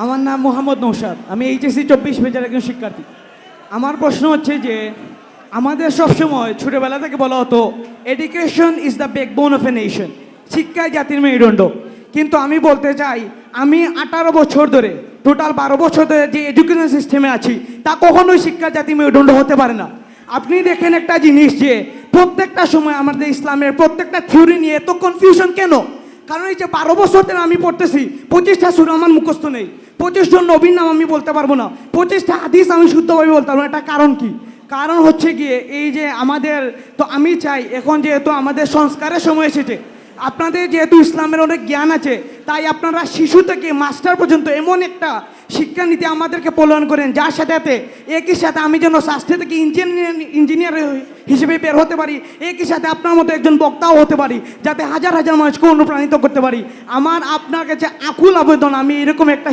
আমার নাম মোহাম্মদ নৌশাদ, আমি এইচএসসি 24 পেজের একজন শিক্ষার্থী। আমার প্রশ্ন হচ্ছে যে আমাদের সবসময় ছোটোবেলা থেকে বলা হতো education is the backbone of a nation, শিক্ষাই জাতির মেরুদণ্ড। কিন্তু আমি বলতে চাই, আমি 18 বছর ধরে, টোটাল 12 বছর ধরে যে এডুকেশন সিস্টেমে আছি, তা কখনোই শিক্ষা জাতির মেরুদণ্ড হতে পারে না। আপনি দেখেন একটা জিনিস যে প্রত্যেকটা সময় আমাদের ইসলামের প্রত্যেকটা থিওরি নিয়ে এত কনফিউশন কেন? কারণ এই যে 12 বছর ধরে আমি পড়তেছি, 25টা সূরা আমার মুখস্থ নেই, 25 জন নবীর নাম আমি বলতে পারবো না, 25টা হাদিস আমি শুদ্ধভাবে বলতে পারবো না। এটা কারণ কি? কারণ হচ্ছে গিয়ে এই যে আমাদের, তো আমি চাই এখন যেহেতু আমাদের সংস্কারের সময় এসেছে, আপনাদের যেহেতু ইসলামের অনেক জ্ঞান আছে, তাই আপনারা শিশু থেকে মাস্টার পর্যন্ত এমন একটা শিক্ষানীতি আমাদেরকে প্রণয়ন করেন, যার সাথে একই সাথে আমি যেন স্বাস্থ্য থেকে ইঞ্জিনিয়ার হিসেবে বের হতে পারি, একই সাথে আপনার মতো একজন বক্তাও হতে পারি, যাতে হাজার হাজার মানুষকে অনুপ্রাণিত করতে পারি। আমার আপনার কাছে আকুল আবেদন, আমি এরকম একটা